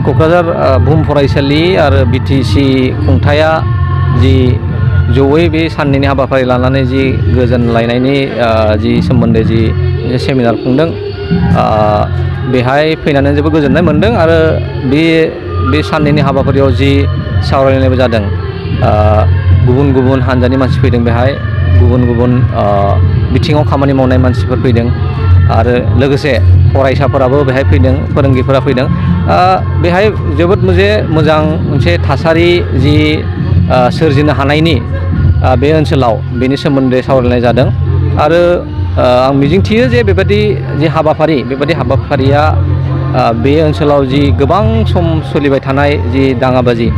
क'क्राझार बुहुम फरायसालि आरो बिटिसि खुंथाया जि जयै बे साननैनि हाबाफारि लानानै जि गोजोनलायनायनि जि सोमोन्दै जि सेमिनार खुंदों बेहाय फैनानै जोबोद गोजोननाय मोनदों आरो बे साननैनि हाबाफारियाव जि सावरायलायनायबो जादों गुबुन गुबुन हानजानि मानसि फैदों बेहाय गुबुन गुबुन बिथिङाव खामानि मावनाय मानसिफोर फैदों आरो लोगोसे फरायसाफोराबो बेहाय फैदों फोरोंगिरिफोरा फैदों बेहाय जोबोद मोजां मोनसे थासारि जि सोरजिनो हानायनि बे ओनसोलाव बेनि सोमोन्दै सावरायनाय जादों आरो आं मिजिंथियो जे बेबायदि जि हाबाफारिया बे ओनसोलाव जि गोबां सम सोलिबाय थानाय जि दाङाबाजि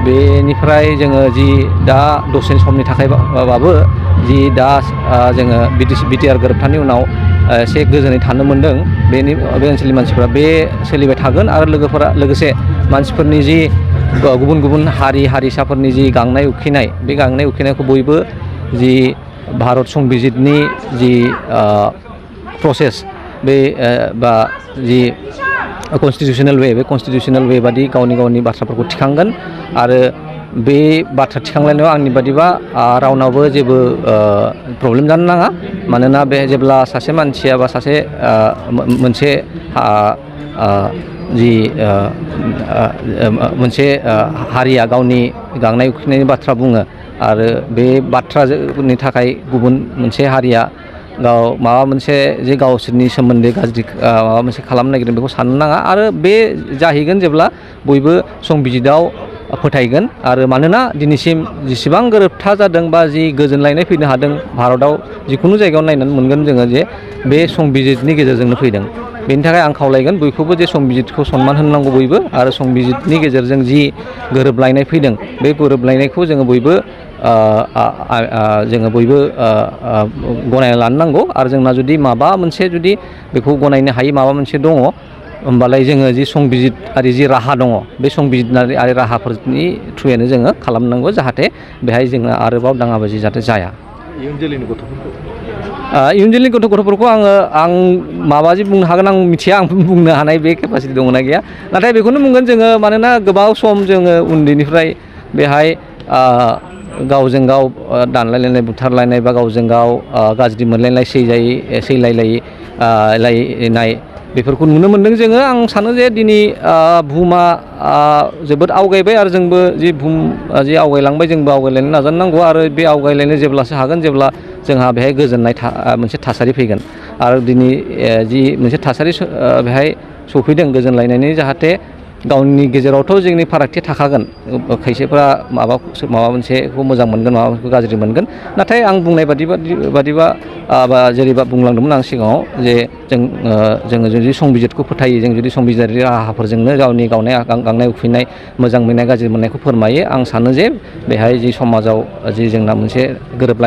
बेनिफ्राय जोङो जि दा दसे समनि थाखायबाबो जि दा जोङो बिटिआर गोरोबथानि उनाव एसे गोजोनै थानो मोनदों बे ओनसोलनि मानसिफोरा बे सोलिबाय थागोन आरो लोगोसे मानसिफोरनि जि गुबुन गुबुन हारि हारिसाफोरनि जि गांनाय उखैनाय बे गांनाय उखैनायखौ बयबो जि भारत संबिजितनि जि प्रसेस बे बा जि कनस्टिटिउसनेल वे बादि गावनि बाथ्राफोरखौ थिखांगोन आरो बे बाथ्रा थिखांलायनायाव आंनि बादिबा रावनावबो जेबो प्रब्लेम जानो नाङा मानोना बे जेब्ला सासे मानसिया बा सासे मोनसे जि मोनसे हारिया गावनि गांनाय उखैनायनि बाथ्रा बुङो आरो बे बाथ्रानि थाखाय गुबुन मोनसे हारिया माबा मोनसे जे गावसोरनि सोमोन्दै गाज्रि माबा मोनसे खालामनो नागिरदों बेखौ साननो नाङा आरो बे जाहैगोन जेब्ला बयबो संबिजितआव फोथायगोन आरो मानोना दिनैसिम जेसेबां गोरोबथा जादों बा जि गोजोनलायनाय फैनो हादों भारतआव जिखुनु जायगायाव नायनानै मोनगोन जोङो जे बे संबिजितनि गेजेरजोंनो फैदों बेनि थाखाय आं खावलायगोन बयखौबो जे संबिजितखौ सनमान होनांगौ बयबो आरो संबिजितनि गेजेरजों जि गोरोबलायनाय फैदों बे गोरोबलायनायखौ जोङो बयबो गनायना लानो नांगौ आरो जोंना जुदि माबा मोनसे जुदि बेखौ गनायनो हायि माबा मोनसे दङ होमबालाय जोङो जि संबिजितारि जि राहा दङ बे संबिजितारि राहाफोरनि थ्रुयैनो जोङो खालामनांगौ जाहाथे बेहाय जोङो आरोबाव दाङाबाजि जाहाथे जाया। इयुन जोलैनि गथ'फोरखौ आं माबाजि बुंनो हागोन आं मिथिया आं बुंनो हानाय बे केपासिटि दङना गैया नाथाय बेखौनो बुंगोन जोङो मानोना गोबाव सम जोङो उन्दैनिफ्राय बेहाय गावजों गाव दानलायलायनाय बुथारलायनाय बा गावजों गाव गाज्रि मोनलायनाय सैलायनाय बेफोरखौ नुनो मोनदों जोङो आं सानो जे दिनै बुहुमा जोबोद आवगायबाय आरो जोंबो जि बुहुम जि आवगायलांबाय जोंबो आवगायलायनो नाजानांगौ आरो बे आवगायलायनो जेब्लासो हागोन जेब्ला जोंहा बेहाय गोजोननाय मोनसे थासारि फैगोन आरो दिनै जि मोनसे थासारि बेहाय सफैदों गोजोनलायनायनि जाहाथे गावनि गेजेरावथ' जोंनि फारागथि थाखागोन खायसेफ्रा माबा मोनसेखौ मोजां मोनगोन माबा मोनसेखौ गाज्रि मोनगोन नाथाय आं बुंनाय बादिबा बा जेरैबा बुंलांदोंमोन आं सिगाङाव जे जोङो जुदि संबिजितखौ फोथायो जों जुदि संबिजितारि राहाफोरजोंनो गावनि गांनाय उखैनाय मोजां मोननाय गाज्रि मोननायखौ फोरमायो आं सानो जे बेहाय जि समाजाव जि जोंना मोनसे गोरोबलायनाय